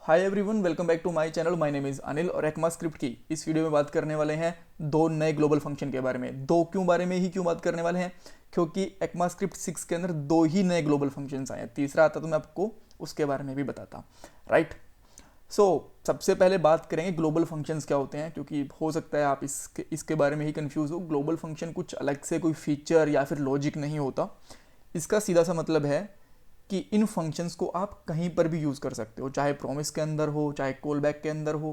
Hi everyone, welcome back to my channel. My name is Anil और ECMA script की इस video में बात करने वाले हैं दो नए ग्लोबल फंक्शन के बारे में। दो क्यों बारे में ही क्यों बात करने वाले हैं? क्योंकि एक्मा स्क्रिप्ट 6 के अंदर दो ही नए ग्लोबल फंक्शंस आए हैं। तीसरा आता तो मैं आपको उसके बारे में भी बताता। राइट। सबसे पहले बात करेंगे ग्लोबल फंक्शंस क्या होते हैं, क्योंकि हो सकता है आप इसके बारे में ही कंफ्यूज हो। ग्लोबल फंक्शन कुछ अलग से कोई फीचर या फिर लॉजिक नहीं होता। इसका सीधा सा मतलब है कि इन फंक्शंस को आप कहीं पर भी यूज़ कर सकते हो, चाहे प्रॉमिस के अंदर हो, चाहे कॉल बैक के अंदर हो,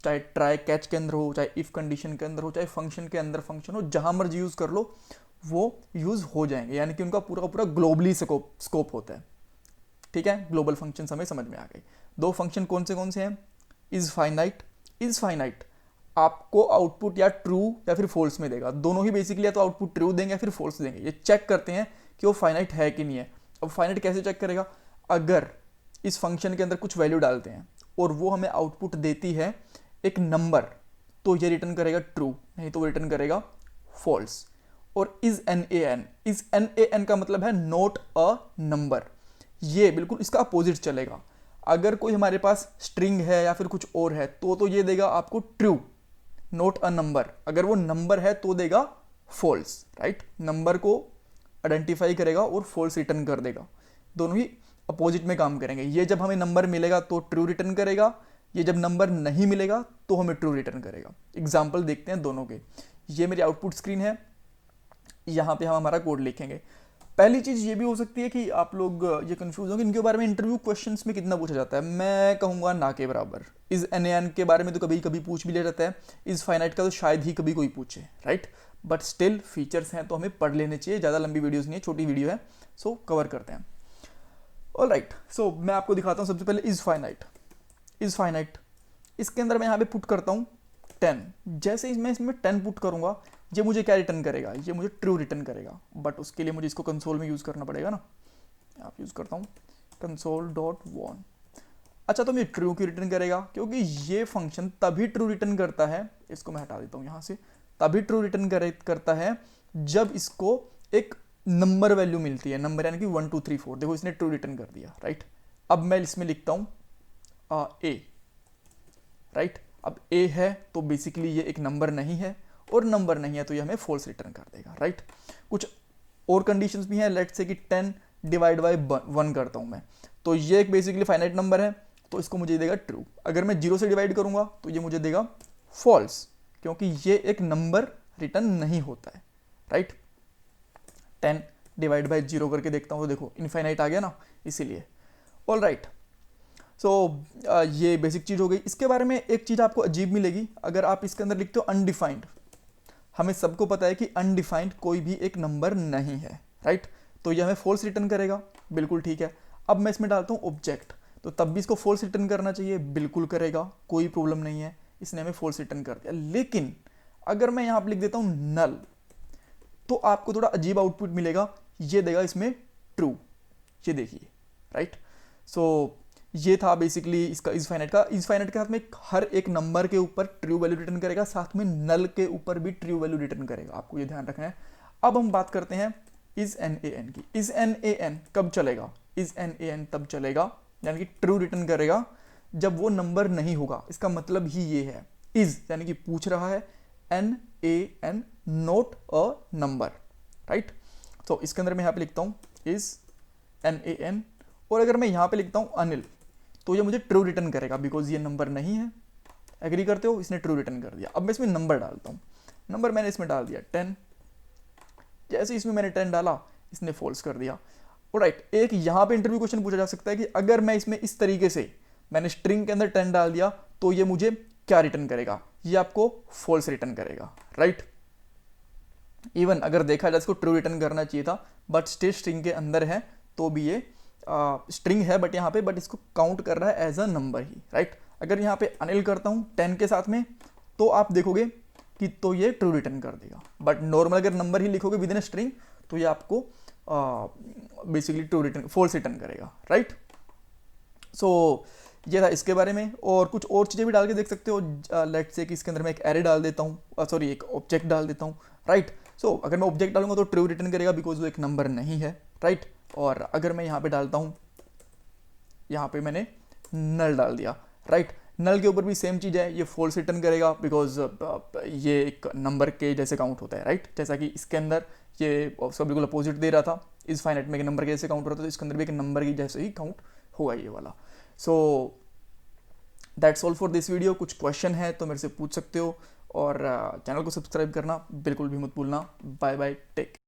चाहे ट्राई कैच के अंदर हो, चाहे इफ़ कंडीशन के अंदर हो, चाहे फंक्शन के अंदर फंक्शन हो, जहाँ मर्जी यूज़ कर लो वो यूज़ हो जाएंगे। यानी कि उनका पूरा का पूरा ग्लोबली स्कोप होता है। ठीक है, ग्लोबल फंक्शन हमें समझ में आ गए। दो फंक्शन कौन से हैं? Is finite. इज़ फाइनाइट आपको आउटपुट या ट्रू या फिर फॉल्स में देगा। दोनों ही बेसिकली या तो आउटपुट ट्रू देंगे या फिर फॉल्स देंगे। ये चेक करते हैं कि वो फाइनाइट है कि नहीं है। अब फाइनाइट कैसे चेक करेगा? अगर इस फंक्शन के अंदर कुछ वैल्यू डालते हैं और वो हमें आउटपुट देती है एक नंबर, तो ये रिटर्न करेगा ट्रू, नहीं तो वो रिटर्न करेगा फॉल्स। और इज एन ए एन का मतलब है नॉट अ नंबर। ये बिल्कुल इसका अपोजिट चलेगा। अगर कोई हमारे पास स्ट्रिंग है या फिर कुछ और है तो ये देगा आपको ट्रू, नॉट अ नंबर। अगर वो नंबर है तो देगा फॉल्स। राइट, नंबर को आइडेंटिफाई करेगा और फॉल्स रिटर्न कर देगा। दोनों ही अपोजिट में काम करेंगे। ये जब हमें नंबर मिलेगा तो ट्रू रिटर्न करेगा, ये जब नंबर नहीं मिलेगा तो हमें ट्रू रिटर्न करेगा। एग्जाम्पल देखते हैं दोनों के। ये मेरी आउटपुट स्क्रीन है, यहाँ पे हम हमारा कोड लिखेंगे। पहली चीज़ ये भी हो सकती है कि आप लोग ये कंफ्यूज होंगे इनके बारे में। इंटरव्यू क्वेश्चंस में कितना पूछा जाता है? मैं कहूँगा ना के बराबर। इज एन ए एन के बारे में तो कभी कभी पूछ भी लिया जाता है। इज फाइनाइट का तो शायद ही कभी कोई पूछे। राइट, बट स्टिल फीचर्स हैं तो हमें पढ़ लेने चाहिए। ज़्यादा लंबी वीडियोस नहीं है, छोटी वीडियो है, सो कवर करते हैं। ऑल राइट, सो मैं आपको दिखाता हूँ सबसे पहले इज फाइनाइट। इज फाइनाइट इसके अंदर मैं यहाँ पे पुट करता हूँ 10। जैसे मैं इसमें 10 पुट करूँगा, ये मुझे क्या रिटर्न करेगा? ये मुझे ट्रू रिटर्न करेगा। बट उसके लिए मुझे इसको कंसोल में यूज़ करना पड़ेगा ना। आप यूज़ करता हूँ कंसोल डॉट वॉन। अच्छा, तो ये ट्रू क्यों रिटर्न करेगा? क्योंकि ये फंक्शन तभी ट्रू रिटर्न करता है, इसको मैं हटा देता हूँ यहाँ से, तभी ट्रू रिटर्न करता है जब इसको एक नंबर वैल्यू मिलती है। नंबर यानी कि 1 2 3 4। देखो इसने ट्रू रिटर्न कर दिया। राइट, अब मैं इसमें लिखता हूँ ए। राइट, अब ए है तो बेसिकली ये एक नंबर नहीं है, और नंबर नहीं है तो ये हमें फॉल्स रिटर्न कर देगा। राइट, कुछ और कंडीशंस भी हैं। लेट्स से कि 10 डिवाइड बाई 1 करता हूँ मैं, तो ये एक बेसिकली फाइनाइट नंबर है तो इसको मुझे देगा ट्रू। अगर मैं 0 से डिवाइड करूँगा तो ये मुझे देगा फॉल्स, क्योंकि ये एक नंबर रिटर्न नहीं होता है। राइट, 10 डिवाइड बाई 0 करके देखता हूँ तो देखो इनफाइनाइट आ गया ना, इसीलिए। ऑल राइट, ये बेसिक चीज़ हो गई। इसके बारे में एक चीज़ आपको अजीब मिलेगी अगर आप इसके अंदर लिखते हो अनडिफाइंड। हमें सबको पता है कि अनडिफाइंड कोई भी एक नंबर नहीं है। राइट, तो ये हमें फॉल्स रिटर्न करेगा। बिल्कुल ठीक है। अब मैं इसमें डालता हूँ ऑब्जेक्ट, तो तब भी इसको फॉल्स रिटर्न करना चाहिए। बिल्कुल करेगा, कोई प्रॉब्लम नहीं है। इसने हमें फॉल्स रिटर्न कर दिया। लेकिन अगर मैं यहाँ पर लिख देता हूँ नल, तो आपको थोड़ा अजीब आउटपुट मिलेगा। ये देगा इसमें ट्रू, ये देखिए। राइट, ये था बेसिकली इसका इज फाइनाइट का। इज फाइनाइट के साथ में हर एक नंबर के ऊपर ट्रू वैल्यू रिटर्न करेगा, साथ में नल के ऊपर भी ट्रू वैल्यू रिटर्न करेगा। आपको ये ध्यान रखना है। अब हम बात करते हैं इज एन ए एन की। इज एन ए एन कब चलेगा? इज एन ए एन तब चलेगा यानी कि ट्रू रिटर्न करेगा जब वो नंबर नहीं होगा। इसका मतलब ही ये है, इज यानी कि पूछ रहा है, N A N not a number. Right, तो इसके अंदर मैं यहाँ पे लिखता हूँ इज एन ए एन, और अगर मैं यहाँ पे लिखता हूँ अनिल, तो ये मुझे ट्रू रिटर्न करेगा बिकॉज ये नंबर नहीं है। एग्री करते हो? इसने ट्रू रिटर्न कर दिया। अब मैं इसमें नंबर डालता हूँ। नंबर मैंने इसमें डाल दिया 10। जैसे इसमें मैंने 10 डाला, इसने फॉल्स कर दिया। राइट, एक यहाँ पे इंटरव्यू क्वेश्चन पूछा जा सकता है कि अगर मैं इसमें इस तरीके से मैंने स्ट्रिंग के अंदर 10 डाल दिया तो ये मुझे क्या रिटर्न करेगा? ये आपको फॉल्स रिटर्न करेगा। राइट, इवन अगर देखा जाए इसको ट्रू रिटर्न करना चाहिए था, बट स्टिल स्ट्रिंग के अंदर है तो भी ये स्ट्रिंग है बट यहाँ पे, बट इसको काउंट कर रहा है एज अ नंबर ही। राइट, अगर यहाँ पे अनिल करता हूँ 10 के साथ में, तो आप देखोगे कि तो ये ट्रू रिटर्न कर देगा। बट नॉर्मल अगर नंबर ही लिखोगे विद इन स्ट्रिंग तो ये आपको basically true return false return करेगा। राइट, ये था इसके बारे में। और कुछ और चीज़ें भी डाल के देख सकते हो। लेट्स से कि इसके अंदर मैं एक एरे डाल देता हूँ, सॉरी एक ऑब्जेक्ट डाल देता हूँ। राइट, अगर मैं ऑब्जेक्ट डालूंगा तो ट्रू रिटर्न करेगा बिकॉज वो एक नंबर नहीं है। राइट, और अगर मैं यहाँ पे डालता हूँ, यहाँ पे मैंने नल डाल दिया, राइट। नल के ऊपर भी सेम चीज़ है, ये फॉल्स रिटर्न करेगा बिकॉज ये एक नंबर के जैसे काउंट होता है, राइट। जैसा कि इसके अंदर ये उसका बिल्कुल अपोजिट दे रहा था, इस फाइनाइट में एक नंबर के जैसे काउंट हो रहा था, तो इसके अंदर भी एक नंबर की जैसे ही काउंट होगा ये वाला। So that's all for this video. कुछ क्वेश्चन है तो मेरे से पूछ सकते हो, और चैनल को सब्सक्राइब करना बिल्कुल भी मत भूलना। Bye bye, take.